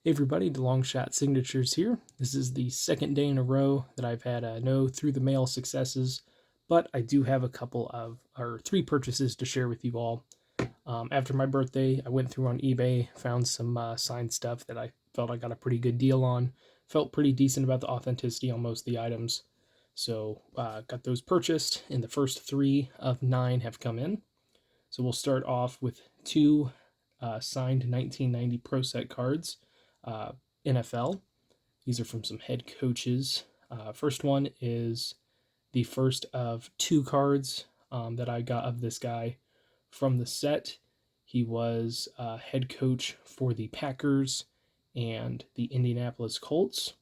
Hey everybody, the Long Shot Signatures here. This is the second day in a row that I've had no through the mail successes, but I do have three purchases to share with you all. After my birthday, I went through on eBay, found some signed stuff that I felt I got a pretty good deal on. Felt pretty decent about the authenticity on most of the items. So got those purchased, and the first 3 of 9 have come in. So we'll start off with 2 signed 1990 Pro Set cards. NFL. These are from some head coaches. First one is the first of 2 cards that I got of this guy from the set. He was head coach for the Packers and the Indianapolis Colts.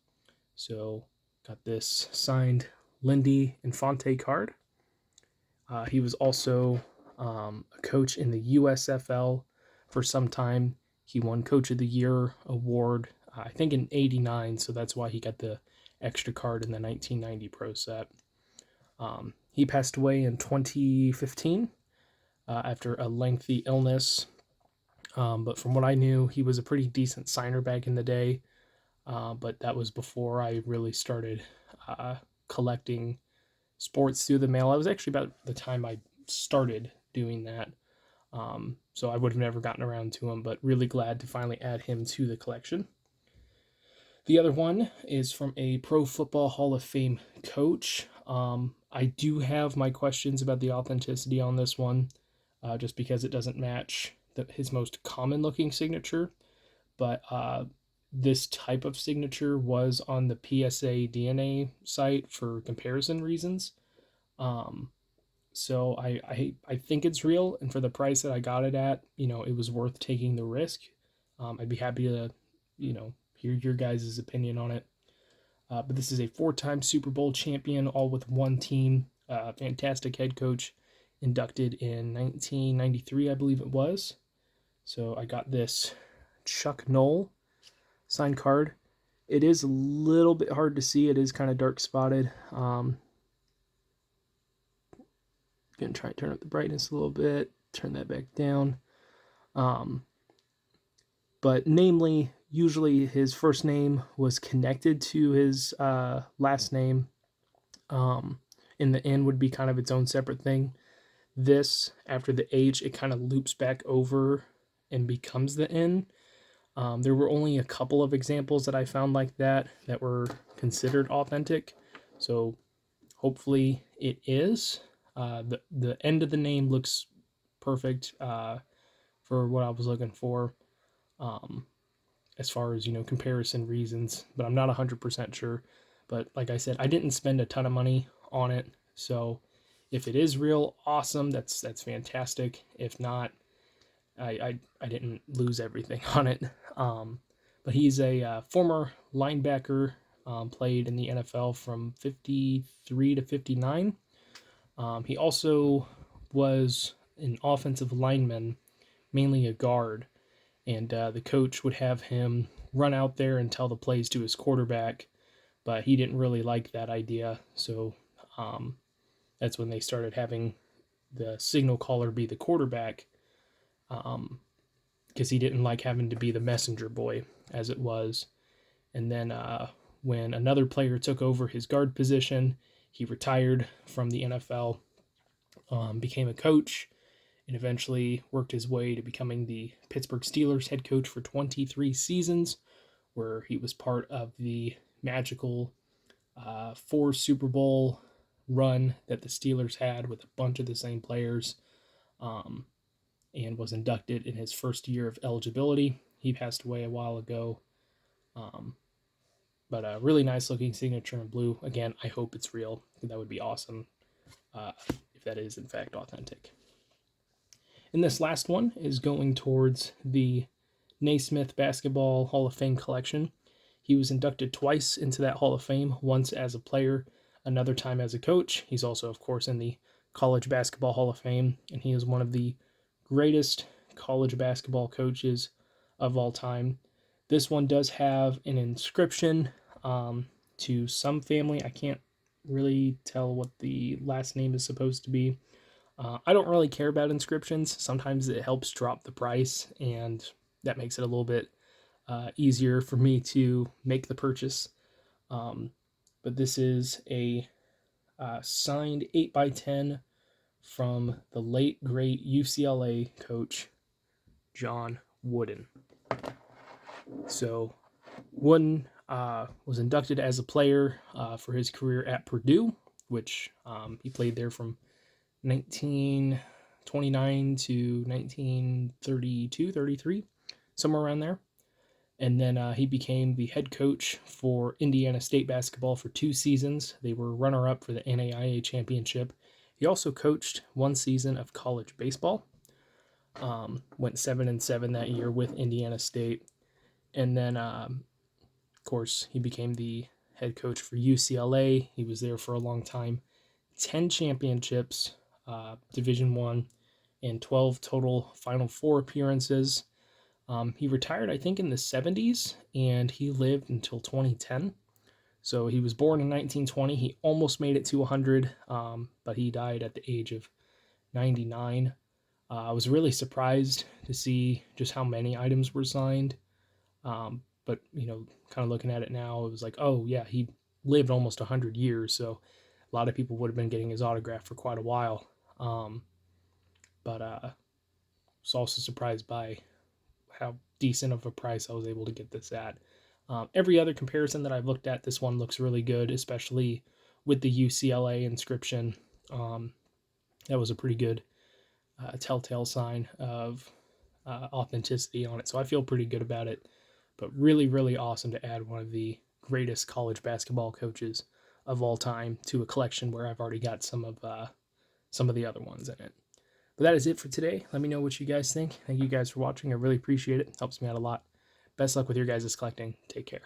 So got this signed Lindy Infante card. He was also a coach in the USFL for some time. He won Coach of the Year award, I think in '89, so that's why he got the extra card in the 1990 Pro Set. He passed away in 2015 after a lengthy illness, but from what I knew, he was a pretty decent signer back in the day, but that was before I really started collecting sports through the mail. I was actually about the time I started doing that. So I would have never gotten around to him, but really glad to finally add him to the collection. The other one is from a Pro Football Hall of Fame coach. I do have my questions about the authenticity on this one, just because it doesn't match his most common looking signature. But this type of signature was on the PSA DNA site for comparison reasons. So I think it's real, and for the price that I got it at, it was worth taking the risk. I'd be happy to, hear your guys' opinion on it. But this is a 4-time Super Bowl champion, all with one team. Fantastic head coach, inducted in 1993, I believe it was. So I got this Chuck Noll signed card. It is a little bit hard to see. It is kind of dark spotted. Gonna try and turn up the brightness a little bit, turn that back down. But namely, usually his first name was connected to his last name. And the N would be kind of its own separate thing. This, after the H, it kind of loops back over and becomes the N. There were only a couple of examples that I found like that were considered authentic. So hopefully it is. The end of the name looks perfect for what I was looking for, as far as comparison reasons, but I'm not 100% sure. But like I said, I didn't spend a ton of money on it, so if it is real, awesome. That's fantastic. If not, I didn't lose everything on it. But he's a former linebacker, played in the NFL from 53 to 59. He also was an offensive lineman, mainly a guard, and the coach would have him run out there and tell the plays to his quarterback, but he didn't really like that idea, so that's when they started having the signal caller be the quarterback, because he didn't like having to be the messenger boy, as it was. And then when another player took over his guard position, he retired from the NFL, became a coach, and eventually worked his way to becoming the Pittsburgh Steelers head coach for 23 seasons, where he was part of the magical 4 Super Bowl run that the Steelers had with a bunch of the same players, and was inducted in his first year of eligibility. He passed away a while ago. But a really nice looking signature in blue. Again, I hope it's real. That would be awesome if that is in fact authentic. And this last one is going towards the Naismith Basketball Hall of Fame collection. He was inducted twice into that Hall of Fame, once as a player, another time as a coach. He's also, of course, in the College Basketball Hall of Fame, and he is one of the greatest college basketball coaches of all time. This one does have an inscription to some family. I can't really tell what the last name is supposed to be. I don't really care about inscriptions. Sometimes it helps drop the price, and that makes it a little bit easier for me to make the purchase. But this is a signed 8x10 from the late great UCLA coach John Wooden. So Wooden was inducted as a player for his career at Purdue, which he played there from 1929 to 1932, 33, somewhere around there. And then he became the head coach for Indiana State basketball for 2 seasons. They were runner-up for the NAIA championship. He also coached 1 season of college baseball. Went 7-7 that year with Indiana State. And then, of course, he became the head coach for UCLA. He was there for a long time. 10 championships, Division I, and 12 total Final Four appearances. He retired, I think, in the 70s, and he lived until 2010. So he was born in 1920. He almost made it to 100, but he died at the age of 99. I was really surprised to see just how many items were signed. But, kind of looking at it now, it was like, oh, yeah, he lived almost 100 years. So a lot of people would have been getting his autograph for quite a while. But I was also surprised by how decent of a price I was able to get this at. Every other comparison that I've looked at, this one looks really good, especially with the UCLA inscription. That was a pretty good telltale sign of authenticity on it. So I feel pretty good about it. But really, really awesome to add one of the greatest college basketball coaches of all time to a collection where I've already got some of the other ones in it. But that is it for today. Let me know what you guys think. Thank you guys for watching. I really appreciate it. It helps me out a lot. Best luck with your guys' collecting. Take care.